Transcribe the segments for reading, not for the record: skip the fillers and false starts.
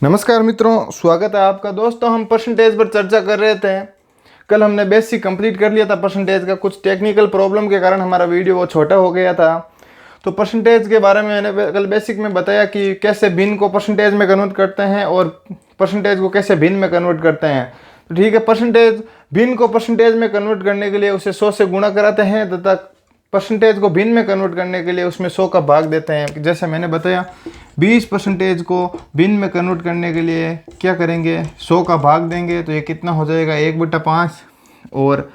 नमस्कार मित्रों, स्वागत है आपका। दोस्तों, हम परसेंटेज पर चर्चा कर रहे थे। कल हमने बेसिक कंप्लीट कर लिया था परसेंटेज का। कुछ टेक्निकल प्रॉब्लम के कारण हमारा वीडियो वो छोटा हो गया था। तो परसेंटेज के बारे में मैंने कल बेसिक में बताया कि कैसे भिन्न को परसेंटेज में कन्वर्ट करते हैं और परसेंटेज को कैसे भिन्न में कन्वर्ट करते हैं। तो ठीक है, परसेंटेज भिन्न को परसेंटेज में कन्वर्ट करने के लिए उसे 100 से गुणा कराते हैं तथा परसेंटेज को भिन्न में कन्वर्ट करने के लिए उसमें 100 का भाग देते हैं। जैसे मैंने बताया, 20% को भिन्न में कन्वर्ट करने के लिए क्या करेंगे, 100 का भाग देंगे। तो ये कितना हो जाएगा, 1/5। और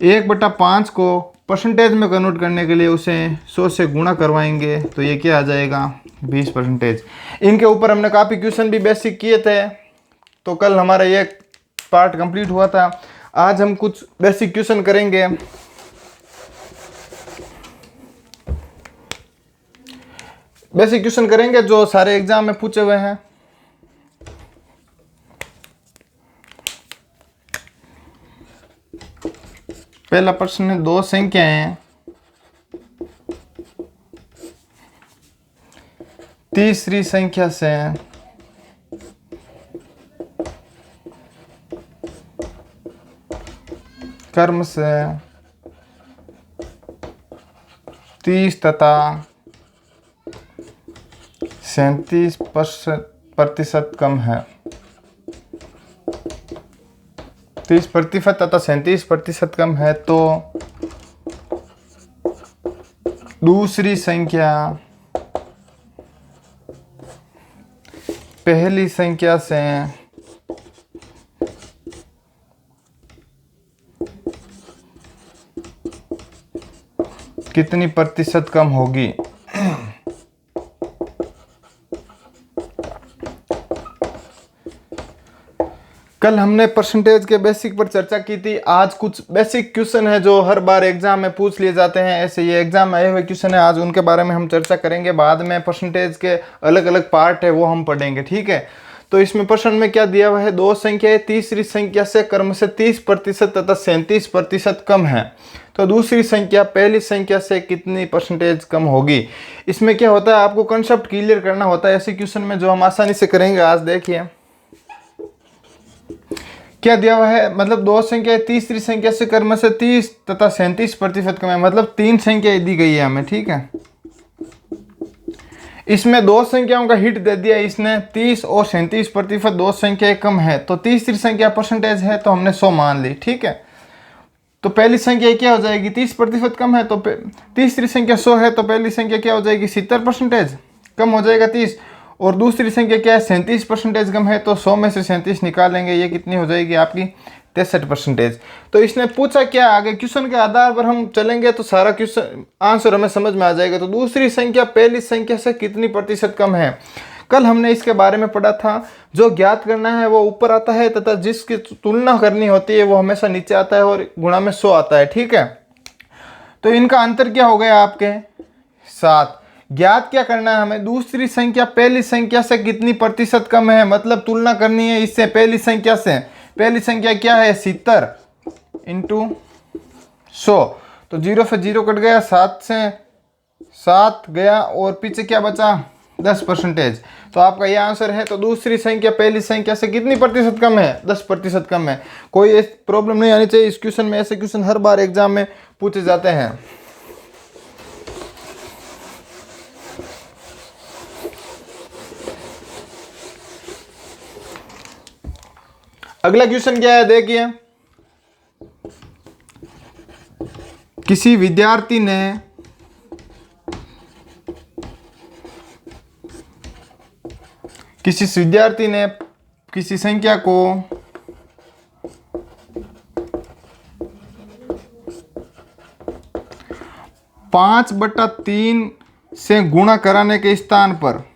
1/5 को परसेंटेज में कन्वर्ट करने के लिए उसे 100 से गुणा करवाएंगे। तो ये क्या आ जाएगा, 20%। इनके ऊपर हमने काफ़ी क्वेश्चन भी बेसिक किए थे। तो कल हमारा ये पार्ट कंप्लीट हुआ था। आज हम कुछ बेसिक क्वेश्चन करेंगे। बेसिक क्वेश्चन करेंगे जो सारे एग्जाम में पूछे हुए हैं। पहला प्रश्न है, दो संख्याएं हैं, तीसरी संख्या से क्रम से 30 तथा 37% कम है। 30% तथा 37% कम है। तो दूसरी संख्या पहली संख्या से कितनी प्रतिशत कम होगी। कल हमने परसेंटेज के बेसिक पर चर्चा की थी। आज कुछ बेसिक क्वेश्चन है जो हर बार एग्जाम में पूछ लिए जाते हैं। ऐसे ये एग्जाम में आए हुए क्वेश्चन है, आज उनके बारे में हम चर्चा करेंगे। बाद में परसेंटेज के अलग अलग पार्ट है वो हम पढ़ेंगे, ठीक है। तो इसमें प्रश्न में क्या दिया हुआ है, दो संख्याएं तीसरी संख्या से क्रम से 30% तथा 37% कम है। तो दूसरी संख्या पहली संख्या से कितनी परसेंटेज कम होगी। इसमें क्या होता है, आपको कंसेप्ट क्लियर करना होता है ऐसे क्वेश्चन में, जो हम आसानी से करेंगे। आज देखिए क्या दिया हुआ है, मतलब दो संख्या तीसरी संख्या से क्रम से 30 तथा 37% कम है। मतलब तीन संख्या दी गई है हमें, ठीक है। इसमें दो संख्याओं का हिट दे दिया इसने, 30 और 37%, दो संख्याएं कम है। तो तीसरी संख्या परसेंटेज है तो हमने 100 मान ली, ठीक है। तो पहली संख्या क्या हो जाएगी, 30% कम है। तो तीसरी संख्या 100 है तो पहली संख्या क्या हो जाएगी, 70% कम हो जाएगा 30। और दूसरी संख्या क्या है, 37% कम है। तो 100 में से 37 निकालेंगे, ये कितनी हो जाएगी आपकी, 63%। तो इसने पूछा क्या, आगे क्वेश्चन के आधार पर हम चलेंगे तो सारा क्वेश्चन आंसर हमें समझ में आ जाएगा। तो दूसरी संख्या पहली संख्या से कितनी प्रतिशत कम है, कल हमने इसके बारे में पढ़ा था। जो ज्ञात करना है वो ऊपर आता है तथा जिसकी तुलना करनी होती है वो हमेशा नीचे आता है और गुणा में 100 आता है, ठीक है। तो इनका अंतर क्या हो गया आपके, 7। ज्ञात क्या करना है हमें, दूसरी संख्या पहली संख्या से कितनी प्रतिशत कम है, मतलब तुलना करनी है इससे पहली संख्या से। पहली संख्या क्या है, 70 इंटू 100। तो 0 से 0 कट गया, 7 से 7 गया और पीछे क्या बचा, 10%। तो आपका ये आंसर है। तो दूसरी संख्या पहली संख्या से कितनी प्रतिशत कम है, 10% कम है। कोई प्रॉब्लम नहीं आनी चाहिए इस क्वेश्चन में। ऐसे क्वेश्चन हर बार एग्जाम में पूछे जाते हैं। अगला क्वेश्चन क्या है, देखिए। किसी विद्यार्थी ने किसी संख्या को 5/3 से गुणा कराने के स्थान पर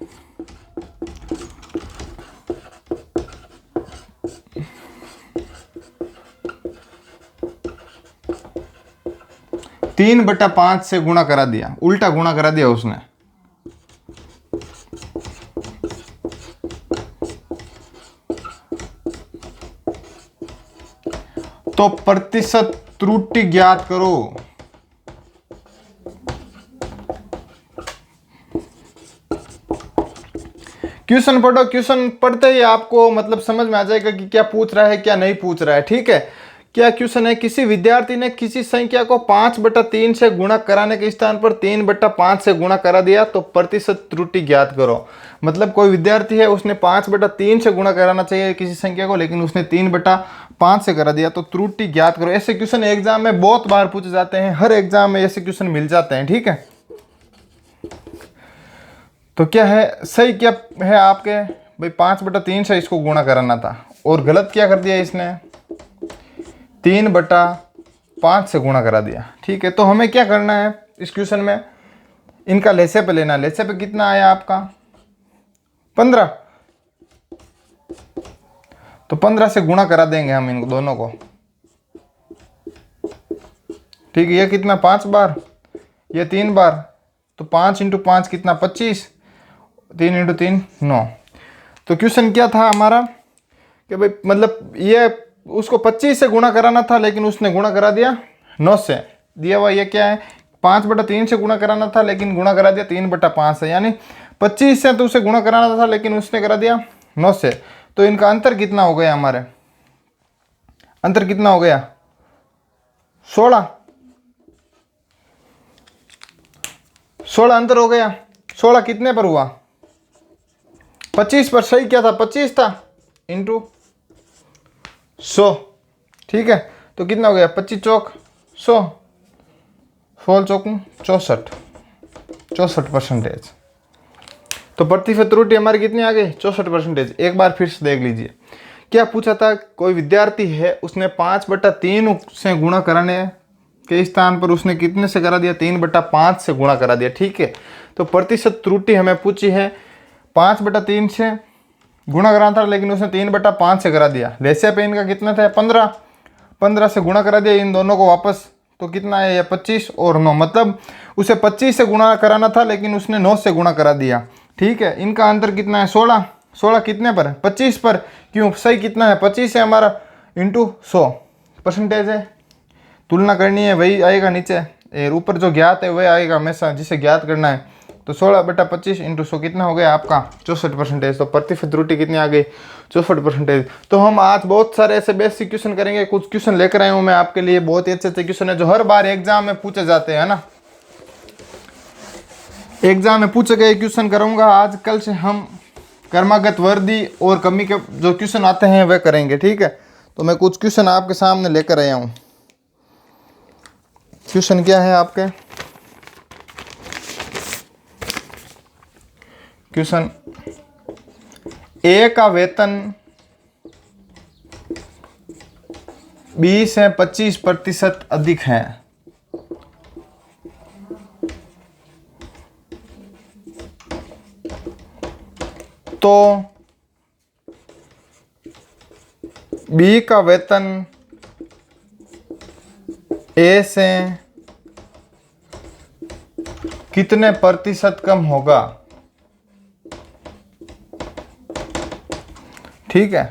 3/5 से गुणा करा दिया, उल्टा गुणा करा दिया उसने। तो प्रतिशत त्रुटि ज्ञात करो। क्वेश्चन पढ़ो, क्वेश्चन पढ़ते ही आपको मतलब समझ में आ जाएगा कि क्या पूछ रहा है क्या नहीं पूछ रहा है। ठीक है, क्या क्वेश्चन है, किसी विद्यार्थी ने किसी संख्या को 5/3 से गुणा कराने के स्थान पर 3/5 से गुणा करा दिया तो प्रतिशत त्रुटि ज्ञात करो। मतलब कोई विद्यार्थी है, उसने 5/3 से गुणा कराना चाहिए किसी संख्या को, लेकिन उसने 3/5 से करा दिया, तो त्रुटि ज्ञात करो। ऐसे क्वेश्चन एग्जाम में बहुत बार पूछे जाते हैं, हर एग्जाम में ऐसे क्वेश्चन मिल जाते हैं। ठीक है, तो क्या है सही, क्या है आपके भाई 5/3 से इसको गुणा कराना था, और गलत क्या कर दिया इसने, 3/5 से गुणा करा दिया। ठीक है, तो हमें क्या करना है इस क्वेश्चन में, इनका लेसे पे लेना। लेसे पे कितना आया आपका 15, तो 15 से गुणा करा देंगे हम इन दोनों को। ठीक है, ये कितना 5 बार, ये 3 बार, तो 5 × 5 कितना 25, 3 × 3 9। तो क्वेश्चन क्या था हमारा कि भाई मतलब ये उसको 25 से गुणा कराना था, लेकिन उसने गुणा करा दिया 9 से। दिया हुआ ये क्या है, 5/3 से गुणा कराना था, लेकिन गुणा करा दिया 3/5 से, यानी 25 से तो उसे गुणा कराना था, लेकिन उसने करा दिया 9 से। तो इनका अंतर कितना हो गया, हमारे अंतर कितना हो गया 16 अंतर हो गया। 16 कितने पर हुआ, 25 पर। सही क्या था, 25 था इंटू 100। ठीक है, तो कितना हो गया 25 चौक 100, 16 चौक 64%। तो प्रतिशत त्रुटि हमारी कितनी आ गई 64%। एक बार फिर से देख लीजिए, क्या पूछा था, कोई विद्यार्थी है उसने 5/3 से गुणा कराने के स्थान पर उसने कितने से करा दिया, 3/5 से गुणा करा दिया। ठीक है, तो प्रतिशत त्रुटि हमें पूछी है, 5/3 से गुणा कराना था, लेकिन उसने 3/5 से करा दिया। लेसे पे इनका कितना था 15 से गुणा करा दिया इन दोनों को वापस, तो कितना है ये 25 और 9, मतलब उसे 25 से गुणा कराना था, लेकिन उसने 9 से गुणा करा दिया। ठीक है, इनका अंतर कितना है 16 कितने पर 25 पर। क्यों, सही कितना है 25 है हमारा इंटू 100% है। तुलना करनी है वही आएगा नीचे, ऊपर जो ज्ञात है वही आएगा हमेशा, जिसे ज्ञात करना है। तो 16/25 इंटू 100 कितना हो गया आपका 64%। तो प्रतिशत त्रुटि कितनी आ गई 64%। तो हम आज बहुत सारे ऐसे बेसिक क्वेश्चन करेंगे, कुछ क्वेश्चन लेकर आया हूँ मैं आपके लिए, बहुत ही अच्छे अच्छे क्वेश्चन है जो हर बार एग्जाम में पूछे जाते हैं ना, एग्जाम में पूछे गए क्वेश्चन करूंगा आज। कल से हम कर्मागत वर्दी और कमी के जो क्वेश्चन आते हैं वह करेंगे। ठीक है, तो मैं कुछ क्वेश्चन आपके सामने लेकर आया हूँ। क्वेश्चन क्या है आपके, क्वेश्चन ए का वेतन 20 से 25% अधिक है, तो बी का वेतन ए से कितने प्रतिशत कम होगा। ठीक है,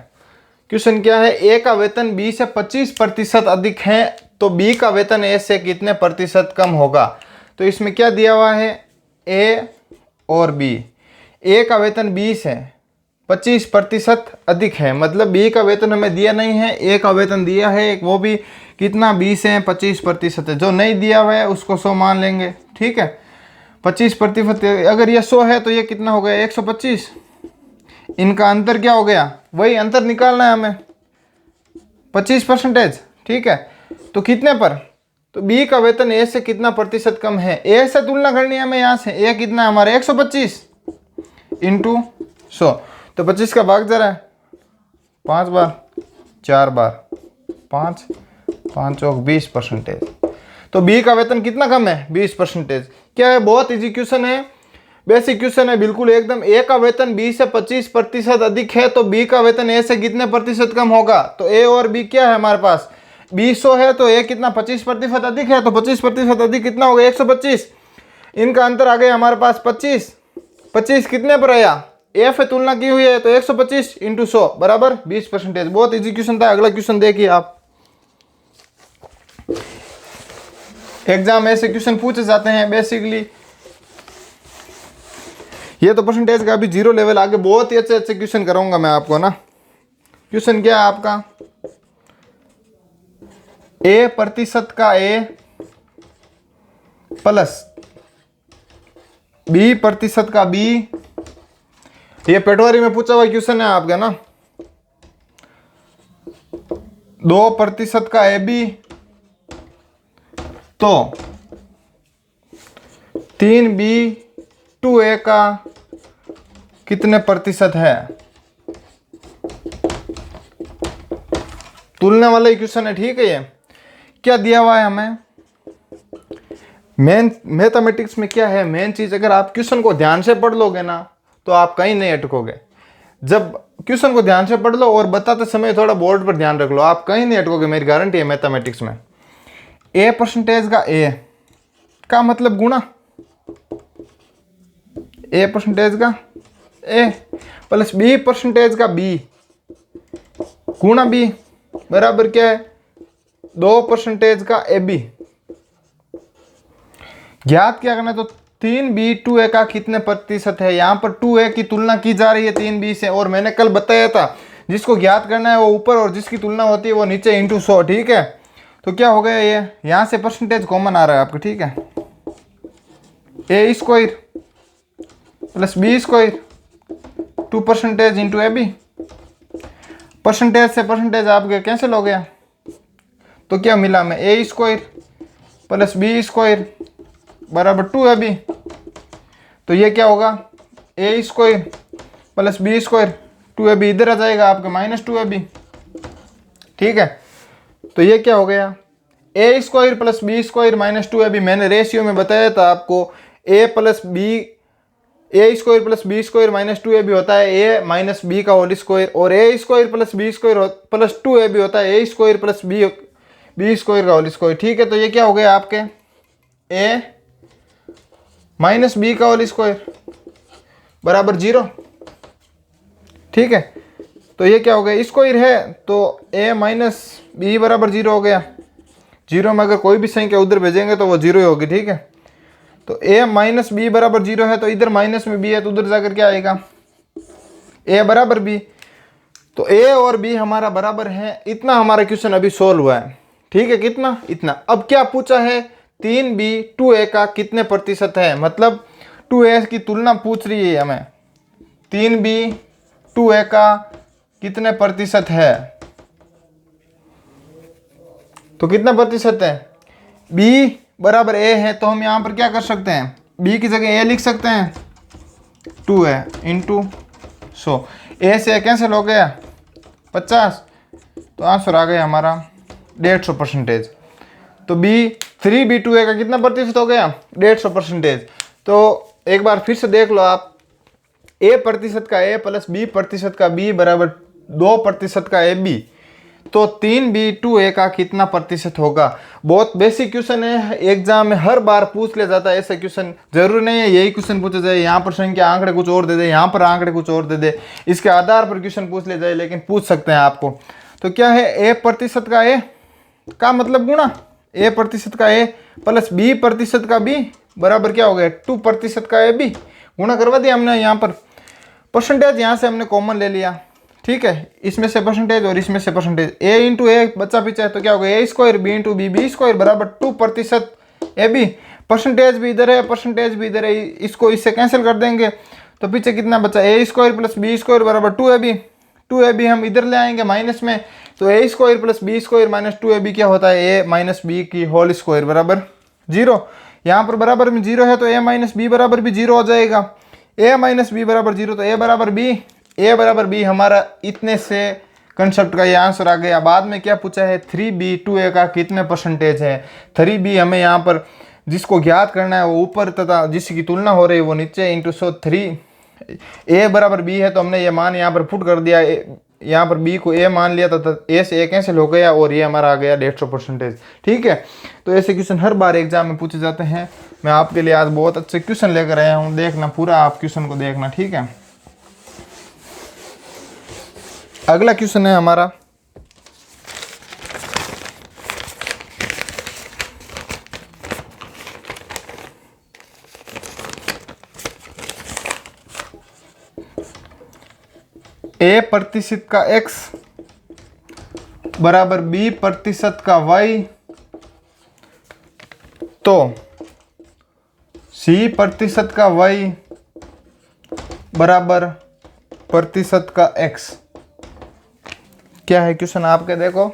क्वेश्चन क्या है, ए का वेतन 20 से 25% अधिक है, तो बी का वेतन ए से कितने प्रतिशत कम होगा। तो इसमें क्या दिया हुआ है, ए और बी। ए का वेतन 20 है, 25% अधिक है, मतलब बी का वेतन हमें दिया नहीं है, ए का वेतन दिया है, वो भी कितना 20 है 25% है। जो नहीं दिया हुआ है उसको 100 मान लेंगे। ठीक है, 25%, अगर ये 100 है तो ये कितना हो गया 125। इनका अंतर क्या हो गया, वही अंतर निकालना है हमें 25%। ठीक है, तो कितने पर, तो बी का वेतन ए से कितना प्रतिशत कम है, ए से तुलना करनी है हमें यहाँ से। ए कितना है हमारा 125 इंटू 100, तो 25 का भाग जरा 5 बार 4 बार 5 चौक 20%। तो बी का वेतन कितना कम है 20%। क्या है, बहुत इजी क्वेश्चन है, बेसिक क्वेश्चन है बिल्कुल एकदम। ए का वेतन 20 से 25% अधिक है, तो बी का वेतन ए से कितने प्रतिशत कम होगा। तो ए और बी क्या है हमारे पास, 200 है, तो ए कितना 25% अधिक है, तो 25% अधिक कितना हो गया 125। इनका अंतर आ गया हमारे पास 25 कितने पर आया, ए से तुलना की हुई है, तो 125 इंटू 100 बराबर 20%। बहुत इजी क्वेश्चन था। अगला क्वेश्चन देखिए आप, एग्जाम ऐसे क्वेश्चन पूछे जाते हैं बेसिकली। ये तो परसेंटेज का अभी जीरो लेवल, आगे बहुत ही अच्छे अच्छे क्वेश्चन कराऊंगा मैं आपको ना। क्वेश्चन क्या है आपका, ए प्रतिशत का ए प्लस बी प्रतिशत का बी, ये पटवारी में पूछा हुआ क्वेश्चन है आपका ना। 2% का ए बी तो 3B 2A का कितने प्रतिशत है, तुलना वाला इक्वेशन है, ठीक है। ये क्या दिया हुआ है हमें, मेन मैथमेटिक्स में क्या है मेन चीज, अगर आप क्वेश्चन को ध्यान से पढ़ लोगे ना तो आप कहीं नहीं अटकोगे। जब क्वेश्चन को ध्यान से पढ़ लो और बताते समय थोड़ा बोर्ड पर ध्यान रख लो, आप कहीं नहीं अटकोगे, मेरी गारंटी है मैथमेटिक्स में। ए परसेंटेज का ए का मतलब गुणा, ए परसेंटेज का ए प्लस बी परसेंटेज का बी गुणा बी बराबर क्या है 2% का ए बी। ज्ञात क्या करना है, तो 3B 2A का कितने प्रतिशत है। यहाँ पर 2A की तुलना की जा रही है 3B से, और मैंने कल बताया था जिसको ज्ञात करना है वो ऊपर और जिसकी तुलना होती है वो नीचे इंटू 100, ठीक है। तो क्या हो गया, ये यहाँ से परसेंटेज कॉमन आ रहा है आपको, ठीक है। A square plus B square 2% into a b, percentage से परसेंटेज आपके कैंसिल हो गया, तो क्या मिला हमें, a square plus B square बराबर 2ab। तो ये क्या होगा, a square plus B square 2ab इधर आ जाएगा आपका -2ab, ठीक है। तो ये क्या हो गया, a square plus B square -2ab। मैंने रेशियो में बताया था आपको, a square plus B square -2ab होता है ए माइनस बी का होल स्क्वायर, और a square plus B square plus 2ab होता है a square plus B square का होल स्क्वायर, ठीक है। तो ये क्या हो गया आपके, ए माइनस बी का होल स्क्वायर बराबर 0, ठीक है। तो ये क्या हो गया, स्क्वायर है तो ए माइनस बी बराबर 0 हो गया। 0 में अगर कोई भी संख्या उधर भेजेंगे तो वो 0 ही होगी, ठीक है। तो ए माइनस बी बराबर 0 है, तो इधर माइनस में बी है तो उधर जाकर क्या आएगा, ए बराबर बी। तो ए और बी हमारा बराबर है, इतना हमारा क्वेश्चन अभी सोल्व हुआ है, ठीक है। कितना, इतना। अब क्या पूछा है, 3B 2A का कितने प्रतिशत है, मतलब 2A की तुलना पूछ रही है हमें, 3B 2A का कितने प्रतिशत है, तो कितना प्रतिशत है, B बराबर A है, तो हम यहाँ पर क्या कर सकते हैं, B की जगह A लिख सकते हैं, 2A इंटू 100, A से A कैंसिल हो गया 50, तो आंसर आ गया हमारा 150%। तो 3B 2A का कितना प्रतिशत हो गया, 150%। तो एक बार फिर से देख लो आप, A प्रतिशत का A प्लस B प्रतिशत का B बराबर 2% का AB, तो 3B 2A का कितना प्रतिशत होगा। बहुत बेसिक क्वेश्चन है, एग्जाम में हर बार पूछ लिया जाता है ऐसा क्वेश्चन, जरूरी नहीं है यही क्वेश्चन पूछा जाए, यहाँ पर संख्या आंकड़े कुछ और दे दे, यहाँ पर आंकड़े कुछ और दे दे, इसके आधार पर क्वेश्चन पूछ लिया जाए, लेकिन पूछ सकते हैं आपको। तो क्या है, A प्रतिशत का A का मतलब गुणा A प्रतिशत का A प्लस B प्रतिशत का B बराबर क्या हो गया 2% का AB, गुणा करवा दिया हमने। यहाँ पर परसेंटेज यहाँ से हमने कॉमन ले लिया, ठीक है, इसमें से परसेंटेज और इसमें से परसेंटेज, A इंटू ए बच्चा पीछा है, तो क्या हो गया, A square B into B square बराबर 2% AB। परसेंटेज भी इधर है, परसेंटेज भी इधर है, इसको इससे कैंसिल कर देंगे, तो पीछे कितना बचा, A square plus B square बराबर 2AB। 2AB हम इधर ले आएंगे माइनस में, तो A square plus B square minus 2AB क्या होता है, A माइनस बी की होल स्क्वायर बराबर 0। यहाँ पर बराबर में 0 है तो A माइनस बी बराबर भी 0 हो जाएगा, A माइनस बी बराबर 0, तो A बराबर B हमारा इतने से कंसेप्ट का ये आंसर आ गया। बाद में क्या पूछा है, 3B 2A का कितने परसेंटेज है। 3B हमें यहाँ पर जिसको ज्ञात करना है वो ऊपर तथा जिसकी तुलना हो रही है वो नीचे, इंटू 100 3 A बराबर B है, तो हमने ये मान यहाँ पर पुट कर दिया, यहाँ पर B को A मान लिया था, A से A कैंसिल हो गया और ये हमारा आ गया 150%, ठीक है। तो ऐसे क्वेश्चन हर बार एग्जाम में पूछे जाते हैं। मैं आपके लिए आज बहुत अच्छे क्वेश्चन लेकर आया हूँ, देखना पूरा आप क्वेश्चन को देखना, ठीक है। अगला क्वेश्चन है हमारा, ए प्रतिशत का x बराबर b प्रतिशत का y, तो c प्रतिशत का y बराबर प्रतिशत का x। क्या है क्वेश्चन आपके, देखो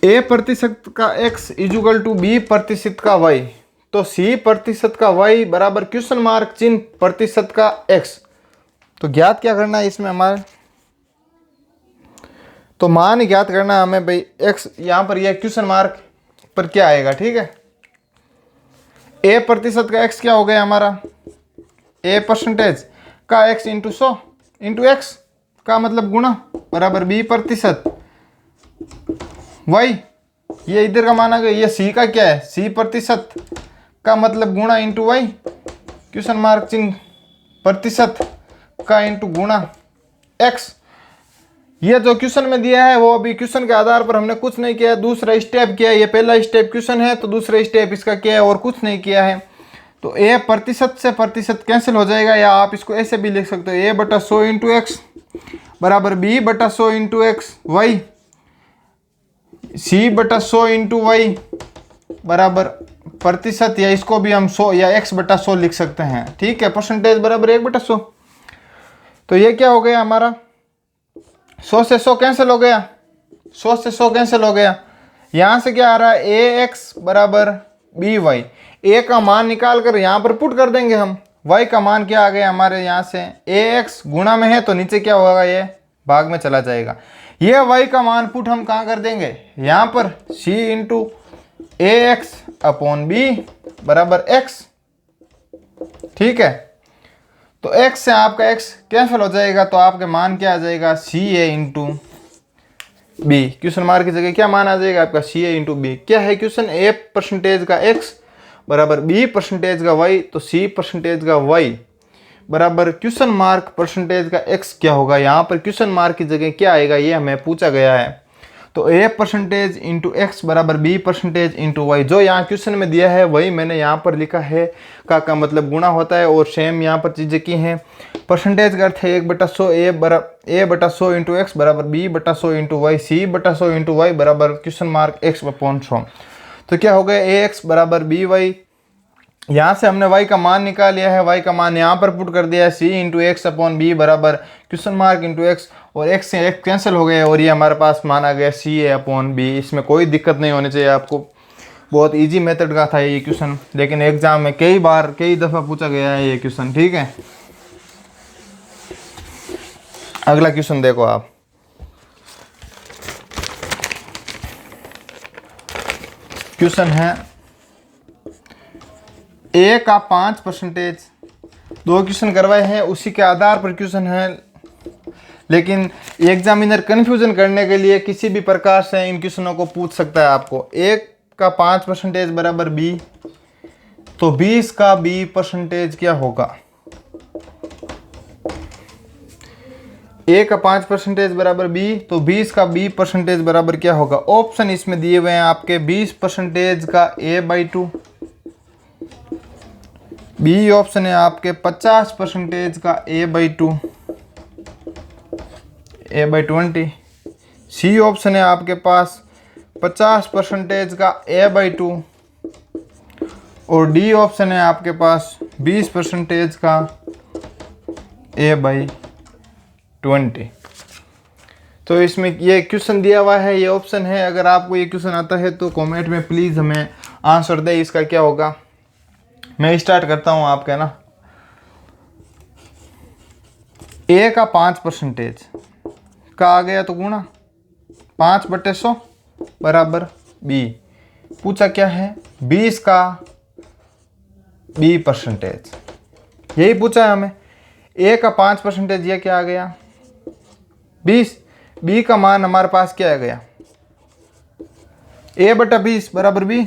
a प्रतिशत का x इजुगल टू b प्रतिशत का y, तो c प्रतिशत का y बराबर क्वेश्चन मार्क चिन्ह प्रतिशत का x। तो ज्ञात क्या करना है इसमें हमारे, तो मान ज्ञात करना है हमें भाई x, यहाँ पर यह क्वेश्चन मार्क पर क्या आएगा, ठीक है। a प्रतिशत का x क्या हो गया हमारा, a परसेंटेज का x इंटू 100 इंटू x का मतलब गुणा बराबर b प्रतिशत y, ये इधर का माना गया, ये c का क्या है, c प्रतिशत का मतलब गुणा इंटू y, क्वेश्चन मार्क चिन्ह प्रतिशत का इंटू गुणा x। ये जो क्वेश्चन में दिया है वो अभी क्वेश्चन के आधार पर हमने कुछ नहीं किया, दूसरा स्टेप किया है। ये पहला स्टेप क्वेश्चन है तो दूसरा स्टेप इसका क्या है और कुछ नहीं किया है। तो a प्रतिशत से प्रतिशत कैंसिल हो जाएगा, या आप इसको ऐसे भी लिख सकते हो, a बटा 100 इंटू एक्स बराबर b बटा 100 इंटू एक्स वाई, c बटा 100 इंटू वाई बराबर प्रतिशत, या इसको भी हम 100 या x बटा 100 लिख सकते हैं, ठीक है। परसेंटेज बराबर 1 बटा 100। तो ये क्या हो गया हमारा, 100 से 100 कैंसिल हो गया, 100 से 100 कैंसिल हो गया। यहाँ से क्या आ रहा है, ax बराबर by, a का मान निकाल कर यहाँ पर पुट कर देंगे हम, y का मान क्या आ गया हमारे यहाँ से, ax गुणा में है तो नीचे क्या होगा, ये भाग में चला जाएगा। ये y का मान पुट हम कहाँ कर देंगे, यहाँ पर c into ax upon b बराबर x, ठीक है। तो x से आपका x कैंसिल हो जाएगा, तो आपके मान क्या आ जाएगा, सी ए इंटू बी, क्वेश्चन मार्क की जगह क्या मान आ जाएगा आपका, सी ए इंटू बी। क्या है क्वेश्चन, a परसेंटेज का x बराबर b परसेंटेज का y, तो c परसेंटेज का y बराबर क्वेश्चन मार्क परसेंटेज का x क्या होगा। यहाँ पर क्वेश्चन मार्क की जगह क्या आएगा, ये हमें पूछा गया है। तो a परसेंटेज इंटू एक्स बराबर b परसेंटेज इंटू वाई, जो यहाँ क्वेश्चन में दिया है वही मैंने यहाँ पर लिखा है, का मतलब गुणा होता है, और सेम यहाँ पर चीज़ें की हैं। परसेंटेज का अर्थ है 1 बटा 100 a बटा 100 इंटू एक्स बराबर b बटा 100 इंटू वाई, c बटा 100 इंटू वाई बराबर क्वेश्चन मार्क x अपॉन 100। तो क्या हो गया, ax बराबर by, यहाँ से हमने y का मान निकाल लिया है, y का मान यहाँ पर पुट कर दिया है, c into X upon B बराबर क्वेश्चन मार्क इंटू एक्स, और x से x कैंसिल हो गया और ये हमारे पास मान आ गया सी ए अपॉन बी। इसमें कोई दिक्कत नहीं होनी चाहिए आपको, बहुत इजी मेथड का था ये क्वेश्चन, लेकिन एग्जाम में कई दफ़ा पूछा गया है ये क्वेश्चन, ठीक है। अगला क्वेश्चन देखो आप, क्वेश्चन है a का 5%, दो क्वेश्चन करवाए हैं उसी के आधार पर क्वेश्चन है, लेकिन एग्जामिनर कन्फ्यूजन करने के लिए किसी भी प्रकार से इन क्वेश्चनों को पूछ सकता है आपको। a का 5% बराबर b, तो 20 का b परसेंटेज क्या होगा। a का 5% बराबर b, तो 20 का b परसेंटेज बराबर क्या होगा। ऑप्शन इसमें दिए हुए हैं आपके, 20% का a/2, बी ऑप्शन है आपके 50% का a/2, a/20, सी ऑप्शन है आपके पास 50% का a/2, और डी ऑप्शन है आपके पास 20% का a/20। तो इसमें ये क्वेश्चन दिया हुआ है, ये ऑप्शन है। अगर आपको ये क्वेश्चन आता है तो कमेंट में प्लीज़ हमें आंसर दे, इसका क्या होगा। मैं स्टार्ट करता हूँ आपके ना, a का 5% का आ गया तो गुणा 5/100 बराबर b, पूछा क्या है 20 का b परसेंटेज, यही पूछा है हमें। a का 5% ये क्या आ गया 20, b का मान हमारे पास क्या आ गया a/20 बराबर b,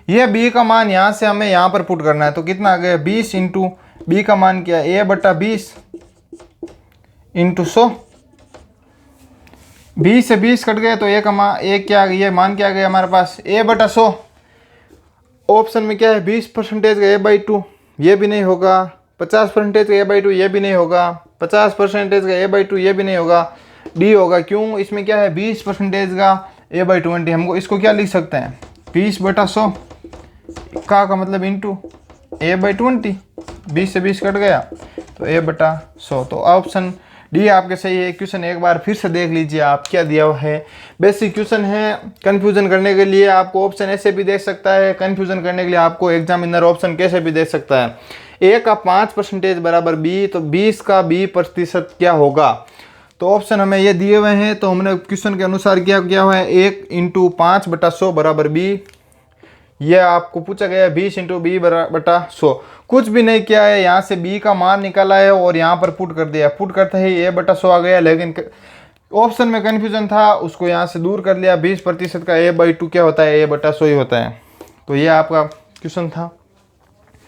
ये b का मान यहाँ से हमें यहाँ पर पुट करना है, तो कितना आ गया 20 इंटू b का मान क्या है a/20 इंटू 100, 20 से 20 कट गए तो a का मान क्या आ गया, ये मान क्या आ गया हमारे पास a/100। ऑप्शन में क्या है 20% का a/2, ये भी नहीं होगा, 50% का a/2 ये भी नहीं होगा, 50% का a/2 ये भी नहीं होगा, डी होगा। क्यों? इसमें क्या है 20% का a/20। हमको इसको क्या लिख सकते हैं 20/100 का मतलब इंटू a/20, 20 से 20 कट गया तो a/100। तो ऑप्शन डी आपके सही है। क्वेश्चन एक बार फिर से देख लीजिए आप क्या दिया हुआ है। बेसिक क्वेश्चन है, कंफ्यूजन करने के लिए आपको ऑप्शन ऐसे भी दे सकता है, कंफ्यूजन करने के लिए आपको एग्जामिनर ऑप्शन कैसे भी दे सकता है। ए का 5% बराबर बी, तो 20 का b% क्या होगा? तो ऑप्शन हमें ये दिए हुए हैं, तो हमने क्वेश्चन के अनुसार क्या किया हुआ है 1 × 5/100 बराबर b। ये आपको पूछा गया है 20 × b/100। कुछ भी नहीं किया है, यहाँ से b का मान निकाला है और यहाँ पर पुट कर दिया। पुट करते ही a/100 आ गया, लेकिन ऑप्शन में कन्फ्यूजन था, उसको यहाँ से दूर कर लिया। 20% का a/2 क्या होता है? a/100 ही होता है। तो ये आपका क्वेश्चन था,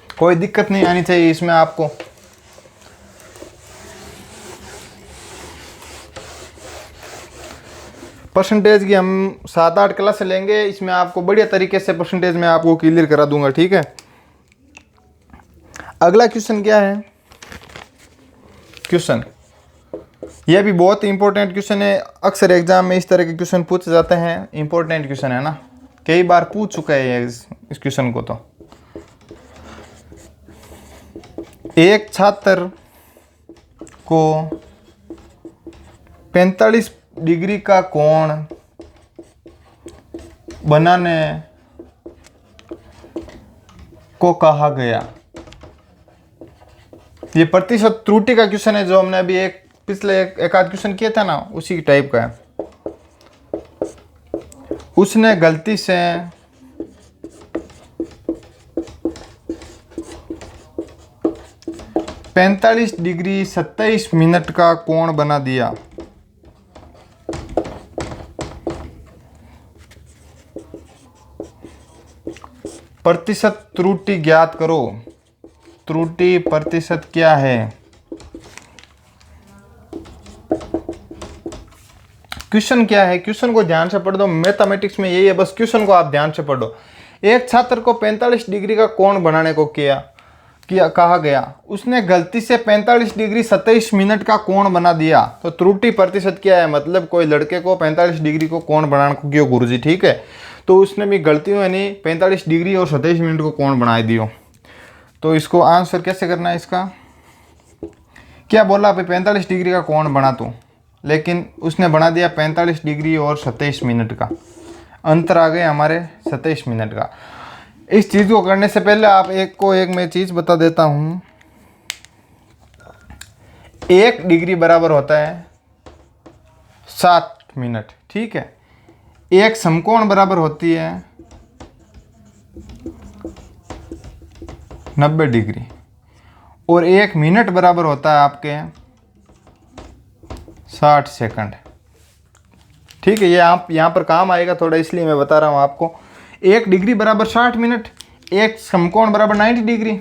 कोई दिक्कत नहीं आनी चाहिए इसमें आपको। परसेंटेज की हम 7-8 क्लास लेंगे, इसमें आपको बढ़िया तरीके से परसेंटेज में आपको क्लियर करा दूंगा, ठीक है। अगला क्वेश्चन क्या है? क्वेश्चन यह भी बहुत इंपॉर्टेंट क्वेश्चन है, अक्सर एग्जाम में इस तरह के क्वेश्चन पूछे जाते हैं। इंपॉर्टेंट क्वेश्चन है ना, कई बार पूछ चुका है इस क्वेश्चन को। तो एक छात्र को 45 डिग्री का कोण बनाने को कहा गया। ये प्रतिशत त्रुटि का क्वेश्चन है, जो हमने अभी पिछले एक आध क्वेश्चन किया था ना, उसी टाइप का है। उसने गलती से 45 डिग्री 27 मिनट का कोण बना दिया। प्रतिशत त्रुटि ज्ञात करो। त्रुटि प्रतिशत क्या है? क्वेश्चन क्या है? क्वेश्चन को ध्यान से पढ़ दो, मैथमेटिक्स में यही है, बस क्वेश्चन को आप ध्यान से पढ़ो। एक छात्र को 45 डिग्री का कोण बनाने को कहा गया। उसने गलती से 45 डिग्री 27 मिनट का कोण बना दिया। तो त्रुटि प्रतिशत क्या है? मतलब कोई लड़के को 45 डिग्री को कोण बनाने को क्यों गुरुजी, ठीक है, तो उसने भी गलती हुई नहीं 45 डिग्री और 27 मिनट को कोण बना दियो। तो इसको आंसर कैसे करना है इसका? क्या बोला अभी 45 डिग्री का कोण बना तू, लेकिन उसने बना दिया 45 डिग्री और 27 मिनट का। अंतर आ गया हमारे 27 मिनट का। इस चीज़ को करने से पहले आप एक मैं चीज़ बता देता हूँ। 1 डिग्री बराबर होता है 7 मिनट, ठीक है। एक समकोण बराबर होती है 90 डिग्री और 1 मिनट बराबर होता है आपके 60 सेकंड, ठीक है। ये आप यहाँ पर काम आएगा थोड़ा, इसलिए मैं बता रहा हूँ आपको। 1 डिग्री बराबर 60 मिनट, एक समकोण बराबर 90 डिग्री।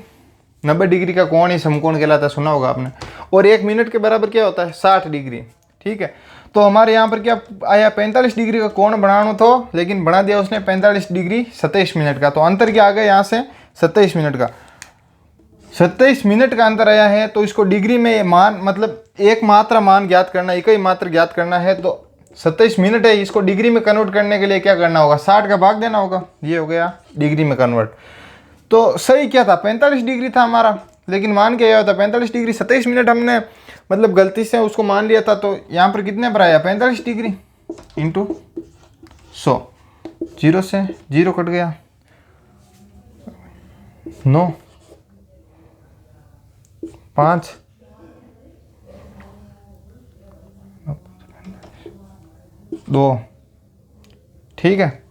90 डिग्री का कोण ही समकोण कहलाता है, सुना होगा आपने। और 1 मिनट के बराबर क्या होता है? 60 डिग्री, ठीक है। तो हमारे यहाँ पर क्या आया? 45 डिग्री का कोण बनाना था, लेकिन बना दिया उसने 45 डिग्री 27 मिनट का। तो अंतर क्या आ गया यहाँ से? 27 मिनट का। 27 मिनट का अंतर आया है, तो इसको डिग्री में मान, मतलब एक मात्रा मान ज्ञात करना, एक ही मात्रा ज्ञात करना है। तो 27 मिनट है, इसको डिग्री में कन्वर्ट करने के लिए क्या करना होगा? 60 का भाग देना होगा। ये हो गया डिग्री में कन्वर्ट। तो सही क्या था? 45 डिग्री था हमारा, लेकिन मान क्या होता? 45 डिग्री 27 मिनट हमने मतलब गलती से उसको मान लिया था। तो यहाँ पर कितने पर आया? 45 डिग्री इंटू 100। 0 से 0 कट गया, 9 5 2, ठीक है।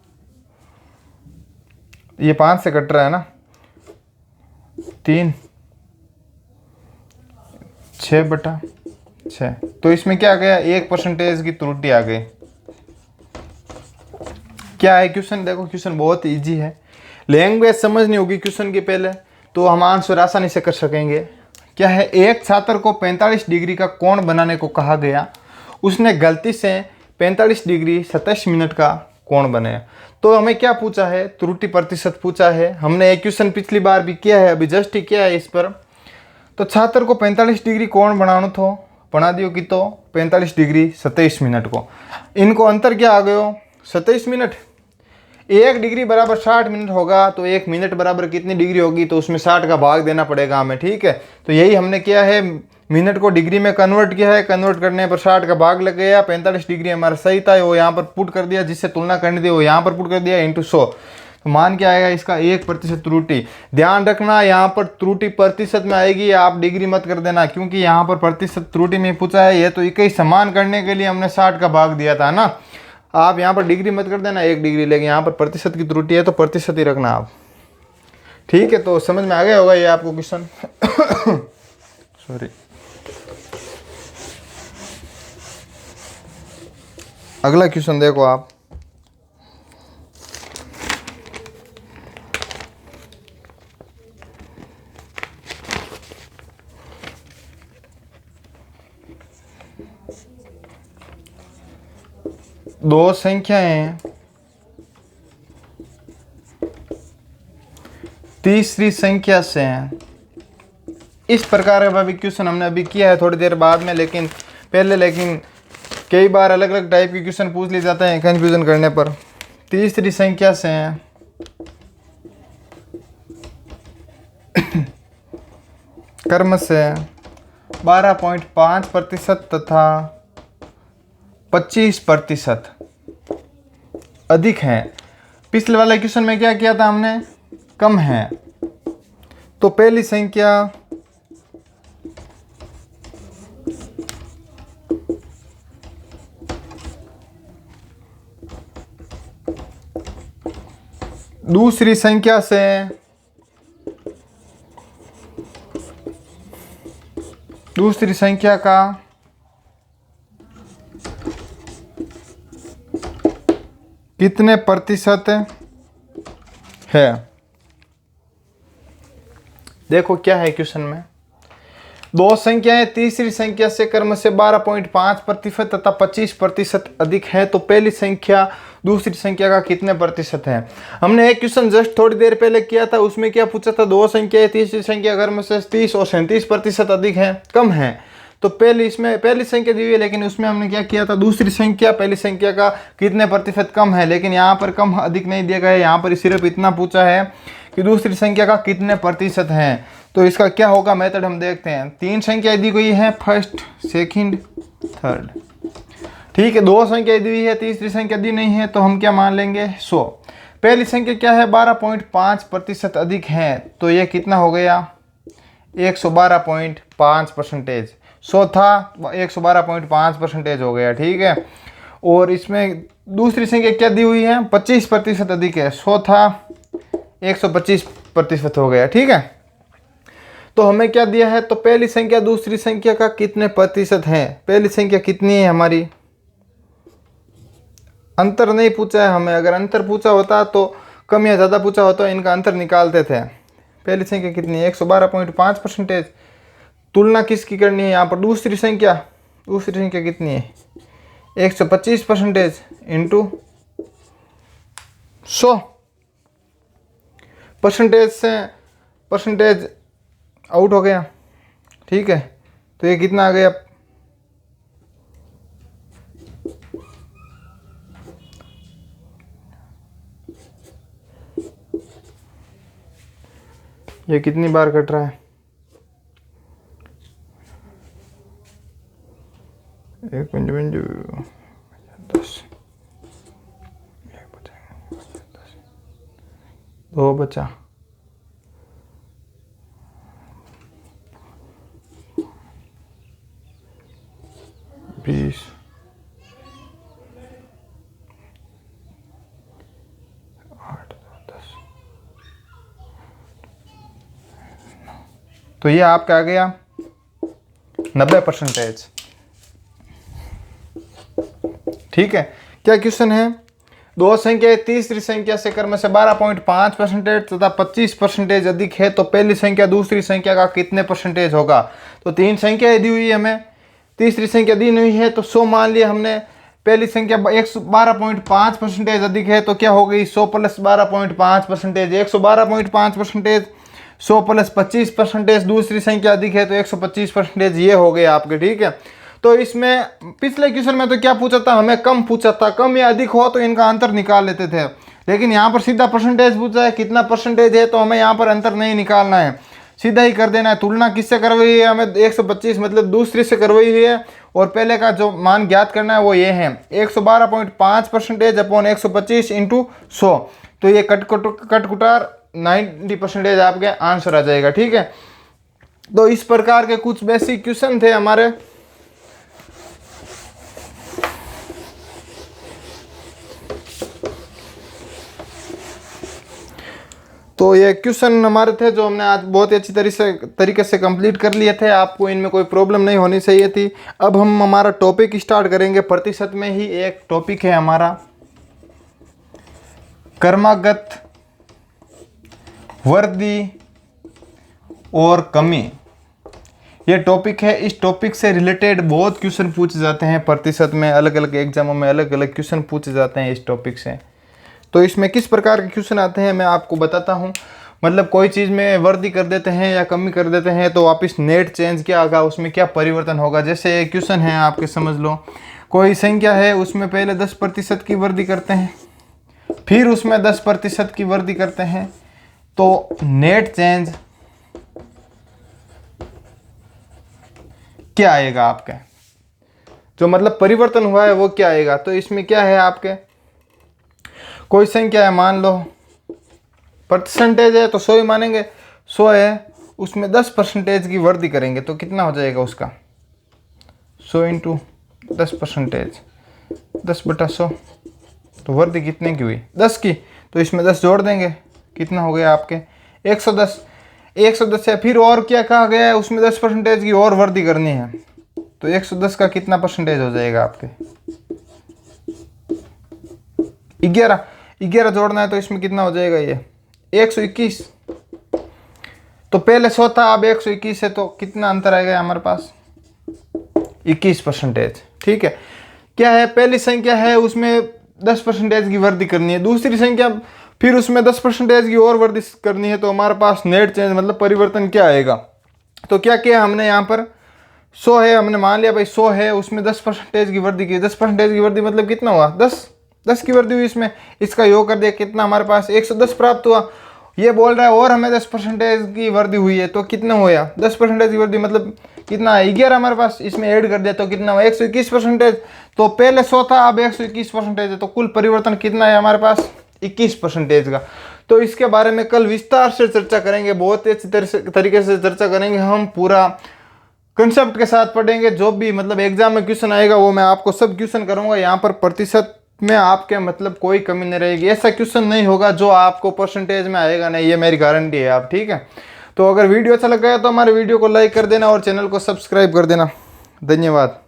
ये 5 से कट रहा है ना, 3 6/6। तो इसमें क्या गया? 1% की त्रुटि आ गई। क्या है क्वेश्चन? देखो क्वेश्चन बहुत इजी है, लैंग्वेज समझनी होगी क्वेश्चन के पहले, तो हम आंसर आसानी से कर सकेंगे। क्या है? एक छात्र को 45 डिग्री का कोण बनाने को कहा गया। उसने गलती से 45 डिग्री 27 मिनट का कोण बनाया। तो हमें क्या पूछा है? त्रुटि प्रतिशत पूछा है। हमने एक क्वेश्चन पिछली बार भी किया है, अभी जस्ट ही किया है इस पर। तो छात्र को 45 डिग्री कोण बनाना था, बना दियो कि तो 45 डिग्री 27 मिनट को। इनको अंतर क्या आ गयो 27 मिनट। 1 डिग्री बराबर 60 मिनट होगा तो 1 मिनट बराबर कितनी डिग्री होगी, तो उसमें 60 का भाग देना पड़ेगा हमें, ठीक है। तो यही हमने किया है, मिनट को डिग्री में कन्वर्ट किया है, कन्वर्ट करने पर 60 का भाग लग गया, 45 डिग्री हमारा सही था, वो यहाँ पर पुट कर दिया, जिससे तुलना करनी थी वो यहाँ पर पुट कर दिया, इंटू 100। तो मान क्या आएगा इसका 1% त्रुटि। ध्यान रखना यहाँ पर त्रुटि प्रतिशत में आएगी, आप डिग्री मत कर देना, क्योंकि यहाँ पर प्रतिशत त्रुटि में पूछा है। ये तो इक्कीस ही समान करने के लिए हमने 60 का भाग दिया था ना, आप यहाँ पर डिग्री मत कर देना 1 डिग्री, लेकिन यहाँ पर प्रतिशत की त्रुटि है तो प्रतिशत ही रखना आप, ठीक है। तो समझ में आ गया होगा ये आपको क्वेश्चन। सॉरी, अगला क्वेश्चन देखो आप। दो संख्याएं तीसरी संख्या से हैं, इस प्रकार का भी क्वेश्चन हमने अभी किया है थोड़ी देर बाद में, लेकिन कई बार अलग अलग टाइप के क्वेश्चन पूछ लिए जाते हैं कंफ्यूजन करने पर। तीसरी संख्या से हैं कर्म से 12.5% तथा 25% अधिक है। पिछले वाले क्वेश्चन में क्या किया था हमने, कम है। तो पहली संख्या दूसरी संख्या से दूसरी संख्या का कितने प्रतिशत है। देखो क्या है क्वेश्चन में, दो संख्याएं तीसरी संख्या से क्रम से 12.5% तथा 25% अधिक है, तो पहली संख्या दूसरी संख्या का कितने प्रतिशत है। हमने एक क्वेश्चन जस्ट थोड़ी देर पहले किया था, उसमें क्या पूछा था, दो संख्याएं तीसरी संख्या क्रम से 30 और 37% अधिक है, कम है। तो पहली संख्या दी हुई है, लेकिन उसमें हमने क्या किया था, दूसरी संख्या पहली संख्या का कितने प्रतिशत कम है, लेकिन यहाँ पर कम अधिक नहीं दिया गया है, यहाँ पर सिर्फ इतना पूछा है कि दूसरी संख्या का कितने प्रतिशत है। तो इसका क्या होगा मेथड हम देखते हैं। 3 संख्या दी गई है, फर्स्ट सेकंड थर्ड, ठीक है। 2 संख्या दी हुई है, तीसरी संख्या दी नहीं है, तो हम क्या मान लेंगे 100। पहली संख्या क्या है 12.5% अधिक है, तो ये कितना हो गया 112.5%। 100 था 112.5% हो गया, ठीक है। और इसमें दूसरी संख्या क्या दी हुई है 25% अधिक है, 100 था 125% हो गया, ठीक है। तो हमें क्या दिया है, तो पहली संख्या दूसरी संख्या का कितने प्रतिशत है। पहली संख्या कितनी है हमारी, अंतर नहीं पूछा है हमें, अगर अंतर पूछा होता तो कम या ज़्यादा पूछा होता इनका अंतर निकालते थे। पहली संख्या कितनी है 112.5%। तुलना किसकी करनी है यहाँ पर, दूसरी संख्या कितनी है 125% इंटू 100। परसेंटेज आउट हो गया, ठीक है। तो ये कितना आ गया, ये कितनी बार कट रहा है, 1 10 2 बचा 20 8 10। तो ये आपका आ गया 90%, ठीक है। क्या क्वेश्चन है, दो संख्या तीसरी संख्या से क्रम से 12.5% तथा 25% अधिक है, तो पहली संख्या दूसरी संख्या का कितने परसेंटेज होगा। तो 3 संख्या दी हुई है हमें, तीसरी संख्या दी नहीं है, तो 100 मान लिया हमने। पहली संख्या 112.5% अधिक है, तो क्या हो गई 100 प्लस 12.5%, 112.5%, 100 प्लस 25%। दूसरी संख्या अधिक है तो 125%, ये हो गए आपके, ठीक है। तो इसमें पिछले क्वेश्चन में तो क्या पूछा था, हमें कम पूछा था, कम या अधिक हो तो इनका अंतर निकाल लेते थे। लेकिन यहाँ पर सीधा परसेंटेज पूछा है, कितना परसेंटेज है, तो हमें यहाँ पर अंतर नहीं निकालना है, सीधा ही कर देना है। तुलना किससे करवाई है हमें, 125 मतलब दूसरी से करवाई हुई है, और पहले का जो मान ज्ञात करना है वो ये है 112.5% अपॉन 125 इंटू 100। तो ये कटकुटार 90% आपके आंसर आ जाएगा। ठीक है, तो इस प्रकार के कुछ बेसिक क्वेश्चन थे हमारे। तो ये क्वेश्चन हमारे थे जो हमने आज बहुत ही अच्छी तरीके से कंप्लीट कर लिए थे। आपको इनमें कोई प्रॉब्लम नहीं होनी चाहिए थी। अब हम हमारा टॉपिक स्टार्ट करेंगे। प्रतिशत में ही एक टॉपिक है हमारा क्रमागत वृद्धि और कमी। ये टॉपिक है, इस टॉपिक से रिलेटेड बहुत क्वेश्चन पूछे जाते हैं प्रतिशत में, अलग अलग एग्जामों में अलग अलग क्वेश्चन पूछे जाते हैं इस टॉपिक से। तो इसमें किस प्रकार के क्वेश्चन आते हैं मैं आपको बताता हूँ। मतलब कोई चीज़ में वृद्धि कर देते हैं या कमी कर देते हैं तो वापस नेट चेंज क्या होगा, उसमें क्या परिवर्तन होगा। जैसे एक क्वेश्चन है आपके, समझ लो कोई संख्या है, उसमें पहले 10% की वृद्धि करते हैं, फिर उसमें 10% की वृद्धि करते हैं, तो नेट चेंज क्या आएगा आपके, जो मतलब परिवर्तन हुआ है वो क्या आएगा। तो इसमें क्या है आपके, कोई संख्या है, मान लो परसेंटेज है तो 100 ही मानेंगे, 100 है, उसमें 10% की वृद्धि करेंगे तो कितना हो जाएगा उसका, 100 इंटू 10%, 10/100। तो वृद्धि कितने की हुई, 10 की, तो इसमें 10 जोड़ देंगे, कितना हो गया आपके 110। 110 है, फिर और क्या कहा गया है, उसमें 10% की और वृद्धि करनी है, तो 110 का कितना परसेंटेज हो जाएगा आपके 11 जोड़ना है, तो इसमें कितना हो जाएगा ये 121। तो पहले 100 था, अब 121 है, तो कितना अंतर आएगा हमारे पास 21%। ठीक है, क्या है, पहली संख्या है उसमें 10% की वृद्धि करनी है, दूसरी संख्या फिर उसमें 10% की और वृद्धि करनी है, तो हमारे पास नेट चेंज मतलब परिवर्तन क्या आएगा। तो क्या किया हमने, यहाँ पर 100 है, हमने मान लिया भाई 100 है, उसमें 10% की वृद्धि की। 10% की वृद्धि मतलब कितना हुआ, 10 की वृद्धि हुई इसमें, इसका योग कर दिया, कितना हमारे पास 110 प्राप्त हुआ। ये बोल रहा है और हमें 10% की वृद्धि हुई है, तो कितना हुआ 10% की वृद्धि मतलब कितना है 11 हमारे पास, इसमें ऐड कर दिया तो कितना हुआ 121%। तो पहले 100 था, अब 121% है, तो कुल परिवर्तन कितना है हमारे पास 21% का। तो इसके बारे में कल विस्तार से चर्चा करेंगे, बहुत ही अच्छी तरीके से चर्चा करेंगे, हम पूरा कंसेप्ट के साथ पढ़ेंगे। जो भी मतलब एग्जाम में क्वेश्चन आएगा वो मैं आपको सब क्वेश्चन करूंगा। यहाँ पर प्रतिशत में आपके मतलब कोई कमी नहीं रहेगी, ऐसा क्वेश्चन नहीं होगा जो आपको परसेंटेज में आएगा नहीं, ये मेरी गारंटी है आप। ठीक है, तो अगर वीडियो अच्छा लगा है तो हमारे वीडियो को लाइक कर देना और चैनल को सब्सक्राइब कर देना। धन्यवाद।